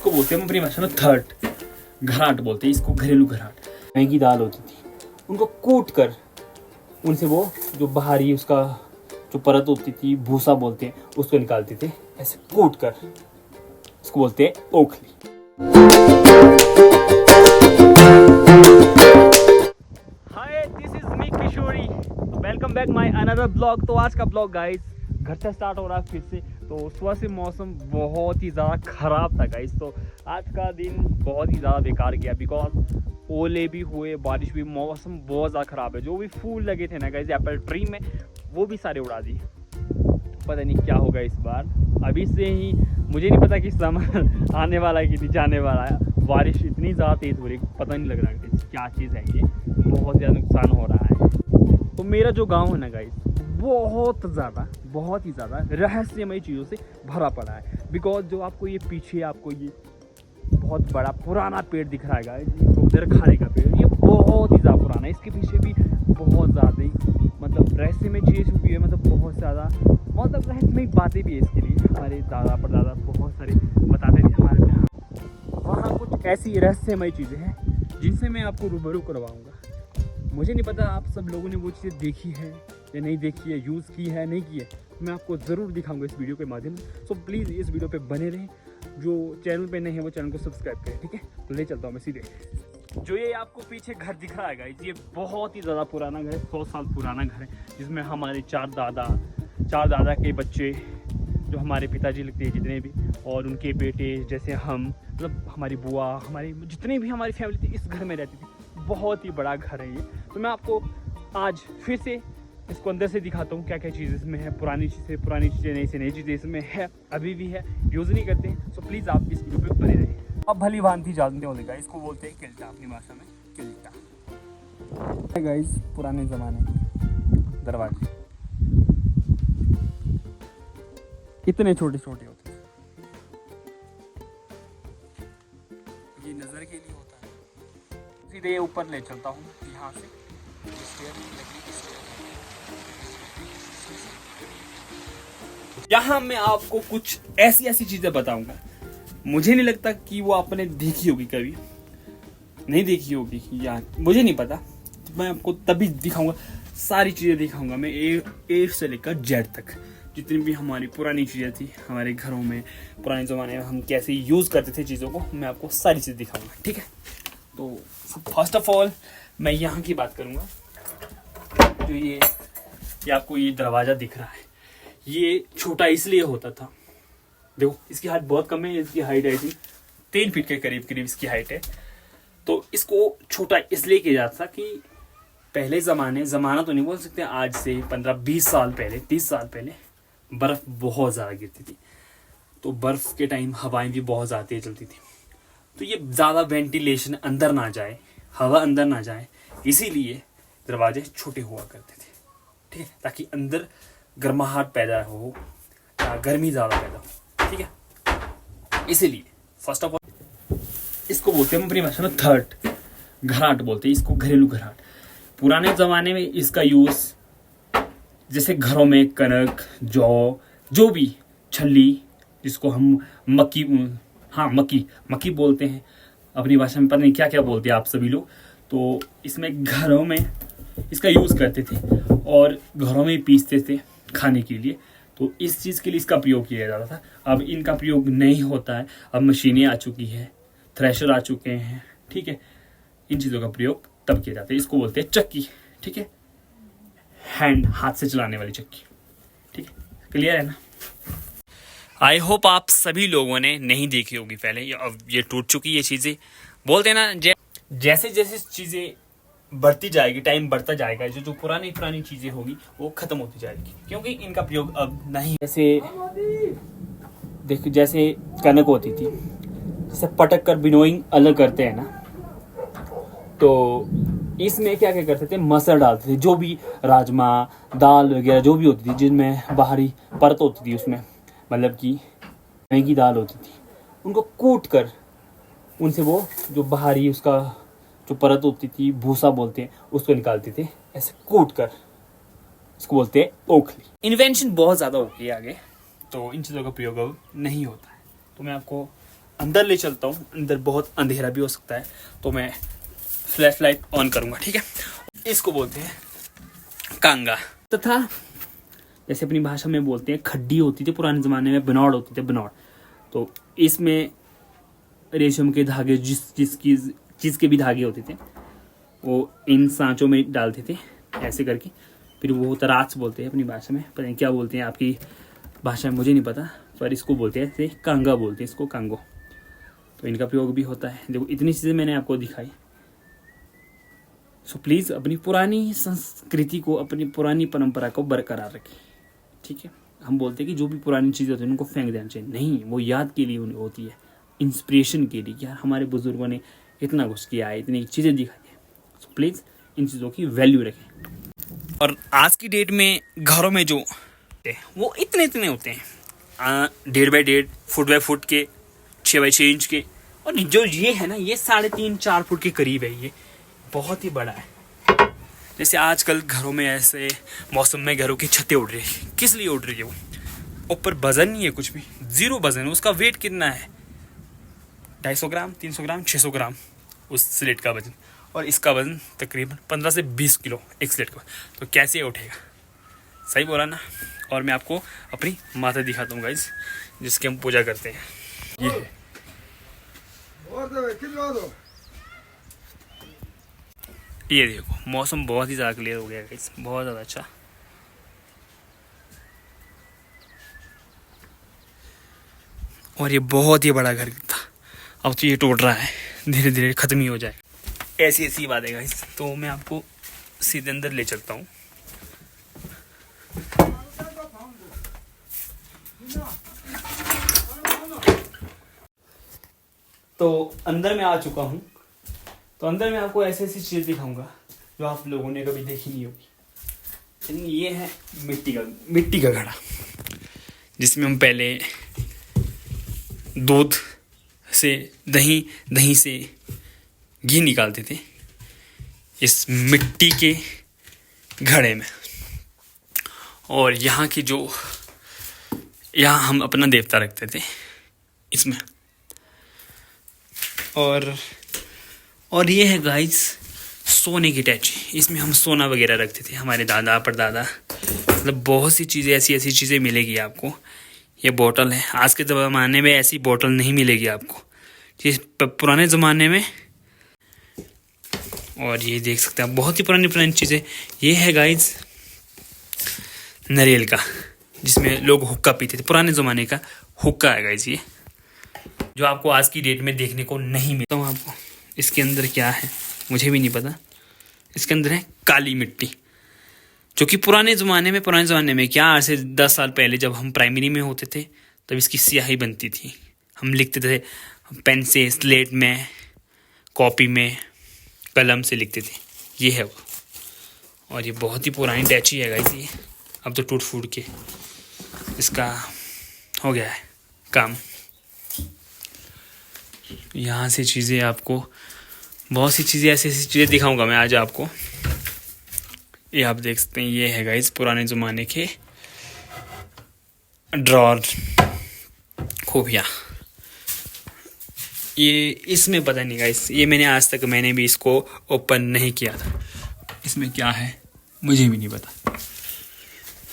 इसको बोलते हैं अपनी भाषा में थर्ट, घराट बोलते हैं इसको, घरेलू घराट। चने की दाल होती थी, उनको कूट कर उनसे वो जो बाहरी उसका जो परत होती थी, भूसा बोलते हैं, उसको निकालते थे ऐसे कूट कर, इसको बोलते हैं ओखली। Hi, this is me Kishori, welcome back my another blog. तो आज का ब्लॉग गाइस घर से स्टार्ट हो रहा है फिर से। तो सुबह से मौसम बहुत ही ज़्यादा ख़राब था गाइस, तो आज का दिन बहुत ही ज़्यादा बेकार गया बिकॉज ओले भी हुए, बारिश भी, मौसम बहुत ज़्यादा ख़राब है। जो भी फूल लगे थे ना गाइस एप्पल ट्री में, वो भी सारे उड़ा दिए। पता नहीं क्या होगा इस बार। अभी से ही मुझे नहीं पता कि समर आने वाला है कि नहीं जाने वाला है। बारिश इतनी ज़्यादा तेज़ हो रही है, पता नहीं लग रहा है क्या चीज़ है ये, बहुत ज़्यादा नुकसान हो रहा है। तो मेरा जो गाँव है ना गाइस, बहुत ही ज़्यादा रहस्यमय चीज़ों से भरा पड़ा है। बिकॉज जो आपको ये पीछे आपको ये बहुत बड़ा पुराना पेड़ दिख रहा है गाइस, उधर खाने का पेड़, ये बहुत ही ज़्यादा पुराना है। इसके पीछे भी बहुत ज़्यादा ही मतलब रहस्यमय चीज़ छुपी है, मतलब बहुत ज़्यादा मतलब रहस्यमय बातें भी है इसके लिए। हमारे दादा परदादा बहुत सारे बताते थे हमारे यहाँ। वहाँ कुछ ऐसी रहस्यमय चीज़ें हैं जिनसे मैं आपको रूबरू करवाऊँगा। मुझे नहीं पता आप सब लोगों ने वो चीज़ें देखी है या नहीं देखी है, यूज़ की है नहीं की है, मैं आपको ज़रूर दिखाऊंगा इस वीडियो के माध्यम से। सो प्लीज़ इस वीडियो पे बने रहें। जो चैनल पे नहीं है वो चैनल को सब्सक्राइब करें, ठीक है। तो ले चलता हूँ मैं सीधे। जो ये आपको पीछे घर दिख रहा है गाइस, ये बहुत ही ज़्यादा पुराना घर है, 100 साल पुराना घर है, जिसमें हमारे चार दादा के बच्चे, जो हमारे पिताजी लगते हैं जितने भी, और उनके बेटे जैसे हम, मतलब हमारी बुआ, हमारी जितने भी हमारी फैमिली थी इस घर में रहती थी। बहुत ही बड़ा घर है ये। तो मैं आपको आज फिर से इसको अंदर से दिखाता हूँ क्या क्या चीज़ इसमें है। पुरानी चीज़ें, नई से नई चीज़ें इसमें है, अभी भी है, यूज़ नहीं करते हैं। सो प्लीज़ आप इस वीडियो पे बने रहें। अब भली भांति जानते हो गाइस, इसको बोलते हैं किल्टा, अपनी भाषा में किल्टा। गाइस पुराने ज़माने के दरवाजे इतने छोटे छोटे होते हैं, ये नज़र के लिए होता है। सीधे ऊपर ले चलता हूँ यहाँ से, यहाँ मैं आपको कुछ ऐसी चीजें बताऊंगा। मुझे नहीं लगता कि वो आपने देखी होगी, कभी नहीं देखी होगी या मुझे नहीं पता। तो मैं आपको तभी दिखाऊंगा, सारी चीजें दिखाऊंगा मैं, ए से लेकर जेड तक। जितनी भी हमारी पुरानी चीजें थी हमारे घरों में, पुराने जमाने में हम कैसे यूज करते थे चीजों को, मैं आपको सारी चीजें दिखाऊंगा, ठीक है। तो फर्स्ट ऑफ ऑल मैं यहाँ की बात करूंगा। जो ये आपको ये दरवाजा दिख रहा है, ये छोटा इसलिए होता था, देखो इसकी हाइट बहुत कम है, इसकी हाइट है 3 फीट के करीब इसकी हाइट है। तो इसको छोटा इसलिए किया जाता था कि पहले ज़माना तो नहीं बोल सकते, आज से 15-20 साल पहले, 30 साल पहले बर्फ़ बहुत ज़्यादा गिरती थी। तो बर्फ़ के टाइम हवाएं भी बहुत ज़्यादा तेज चलती थी, तो ये ज़्यादा वेंटिलेशन अंदर ना जाए, हवा अंदर ना जाए, इसीलिए दरवाजे छोटे हुआ करते थे, ठीक है, ताकि अंदर गर्माहट पैदा हो या गर्मी ज़्यादा पैदा हो, ठीक है। इसीलिए फर्स्ट ऑफ ऑल इसको बोलते हैं अपनी भाषा में थर्ट, घराट बोलते हैं इसको, घरेलू घराट। पुराने ज़माने में इसका यूज़ जैसे घरों में कनक, जौ, जो भी छल्ली, जिसको हम मक्की बोलते हैं अपनी भाषा में, पता नहीं क्या क्या बोलते हैं आप सभी लोग। तो इसमें घरों में इसका यूज़ करते थे और घरों में पीसते थे खाने के लिए। तो इस चीज़ के लिए इसका प्रयोग किया जाता था। अब इनका प्रयोग नहीं होता है, अब मशीनें आ चुकी है, थ्रेशर आ चुके हैं, ठीक है। इन चीज़ों का प्रयोग तब किया जाता है। इसको बोलते हैं चक्की, ठीक है, हाथ से चलाने वाली चक्की, ठीक है। क्लियर है ना। आई होप आप सभी लोगों ने नहीं देखी होगी पहले, अब ये टूट चुकी ये चीज़ें। बोलते हैं ना, जैसे जैसे चीज़ें बढ़ती जाएगी, टाइम बढ़ता जाएगा, जो पुरानी चीज़ें होगी वो ख़त्म होती जाएगी, क्योंकि इनका प्रयोग अब नहीं। जैसे कनक होती थी, जैसे पटक कर बिनोइंग अलग करते हैं ना, तो इसमें क्या करते थे, मसल डालते थे, जो भी राजमा दाल वगैरह जो भी होती थी, जिनमें बाहरी परत होती थी, उसमें मतलब कि चने की दाल होती थी, उनको कूट कर उनसे वो जो बाहरी उसका जो परत होती थी, भूसा बोलते हैं, उसको निकालते थे ऐसे कूट कर, इसको बोलते हैं ओखली। इन्वेंशन बहुत ज़्यादा हो गई आगे, तो इन चीज़ों का प्रयोग अब नहीं होता है। तो मैं आपको अंदर ले चलता हूँ। अंदर बहुत अंधेरा भी हो सकता है, तो मैं फ्लैश लाइट ऑन करूँगा, ठीक है। इसको बोलते हैं कांगा, तथा जैसे अपनी भाषा में बोलते हैं खड्डी होती थी पुराने ज़माने में, बनौड़ होती थी, बनौड़। तो इसमें रेशम के धागे, जिस चीज़ के भी धागे होते थे, वो इन सांचों में डालते थे ऐसे करके। फिर वो तराच बोलते हैं अपनी भाषा में, पता नहीं क्या बोलते हैं आपकी भाषा में, मुझे नहीं पता, पर इसको बोलते हैं ऐसे, कांगा बोलते हैं इसको, कांगो। तो इनका प्रयोग भी होता है। देखो इतनी चीज़ें मैंने आपको दिखाई। सो प्लीज़ अपनी पुरानी संस्कृति को, अपनी पुरानी परंपरा को बरकरार रखें, ठीक है। हम बोलते हैं कि जो भी पुरानी चीज़ें होती हैं उनको फेंक देना चाहिए, नहीं, वो याद के लिए होती है, इंस्पिरेशन के लिए, यार हमारे बुजुर्गों ने इतना कुछ किया है, इतनी चीज़ें दिखाई है। सो प्लीज़ इन चीज़ों की वैल्यू रखें। और आज की डेट में घरों में जो वो इतने होते हैं, 1.5 बाई 1.5, फुट बाई फुट के, 6 बाई 6 इंच के, और जो ये है ना, ये 3.5-4 फुट के करीब है, ये बहुत ही बड़ा है। जैसे आजकल घरों में ऐसे मौसम में घरों की छतें उड़ रही है, किस लिए उड़ रही है? वो ऊपर वजन नहीं है, कुछ भी जीरो वजन है। उसका वेट कितना है? 250 ग्राम, 300 ग्राम, 600 ग्राम उस स्लेट का वजन, और इसका वजन तकरीबन 15 से 20 किलो एक स्लेट का। तो कैसे उठेगा? सही बोला ना। और मैं आपको अपनी माता दिखाता हूँ गाइस, जिसकी हम पूजा करते हैं। ये है, ये देखो मौसम बहुत ही ज़्यादा क्लियर हो गया गाइस, बहुत ज़्यादा अच्छा। और ये बहुत ही बड़ा घर था, अब तो ये टूट रहा है, धीरे धीरे ख़त्म ही हो जाए। ऐसी बात है गाइस। तो मैं आपको सीधे अंदर ले चलता हूँ। तो अंदर मैं आ चुका हूँ। तो अंदर मैं आपको ऐसी चीज़ दिखाऊंगा जो आप लोगों ने कभी देखी नहीं होगी। ये है मिट्टी का घड़ा, जिसमें हम पहले दूध से, दही से घी निकालते थे इस मिट्टी के घड़े में। और यहाँ हम अपना देवता रखते थे इसमें। और ये है गाइस सोने की टैची, इसमें हम सोना वगैरह रखते थे, हमारे दादा परदादा, मतलब बहुत सी चीज़ें, ऐसी चीज़ें मिलेगी आपको। ये बोतल है, आज के ज़माने में ऐसी बोतल नहीं मिलेगी आपको, जिस पुराने ज़माने में। और ये देख सकते हैं बहुत ही पुरानी चीज़ें। ये है गाइस नारियल का, जिसमें लोग हुक्का पीते थे, पुराने ज़माने का हुक्का है गाइस ये, जो आपको आज की डेट में देखने को नहीं मिलता हूँ आपको। इसके अंदर क्या है मुझे भी नहीं पता। इसके अंदर है काली मिट्टी, जो कि पुराने ज़माने में क्या, आज से 10 साल पहले जब हम प्राइमरी में होते थे तब इसकी स्याही बनती थी। हम लिखते थे पेन से, स्लेट में, कॉपी में, कलम से लिखते थे। ये है वो। और ये बहुत ही पुरानी टैची है गाइस ये, अब तो टूट फूट के इसका हो गया है काम। यहाँ से चीज़ें आपको, बहुत सी चीज़ें, ऐसी चीज़ें दिखाऊंगा मैं आज आपको। ये आप देख सकते हैं, ये है गाइस पुराने ज़माने के ड्रॉर, खूबियाँ। ये इसमें पता नहीं गाइस, ये मैंने भी इसको ओपन नहीं किया था। इसमें क्या है मुझे भी नहीं पता।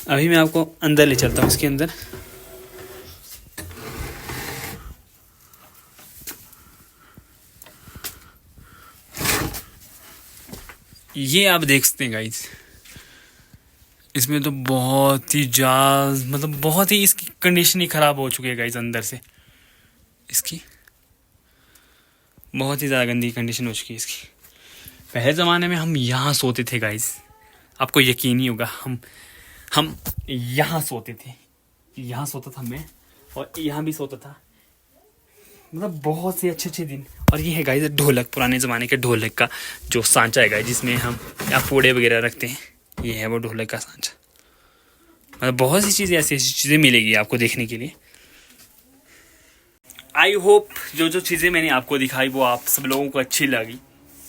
अभी मैं आपको अंदर ले चलता हूँ। इसके अंदर ये आप देख सकते हैं गाइस, इसमें तो बहुत ही मतलब बहुत ही इसकी कंडीशन ही ख़राब हो चुकी है गाइस। अंदर से इसकी बहुत ही ज़्यादा गंदी कंडीशन हो चुकी है इसकी। पहले ज़माने में हम यहाँ सोते थे गाइस, आपको यकीन नहीं होगा, हम यहाँ सोते थे, यहाँ सोता था मैं, और यहाँ भी सोता था, मतलब बहुत से अच्छे दिन। और ये है गाइस ढोलक, पुराने ज़माने के ढोलक का जो सांचा है गाइस, जिसमें हम या पूड़े वगैरह रखते हैं, ये है वो ढोलक का सांचा। मतलब बहुत सी चीज़ें, ऐसी चीज़ें मिलेगी आपको देखने के लिए। आई होप जो चीज़ें मैंने आपको दिखाई वो आप सब लोगों को अच्छी लगी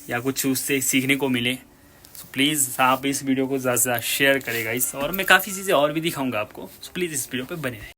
या कुछ उससे सीखने को मिले। सो प्लीज़ आप इस वीडियो को ज़्यादा से ज़्यादा शेयर करें गाइस, और मैं काफ़ी चीज़ें और भी दिखाऊंगा आपको। सो प्लीज़ इस वीडियो पे बने रहें।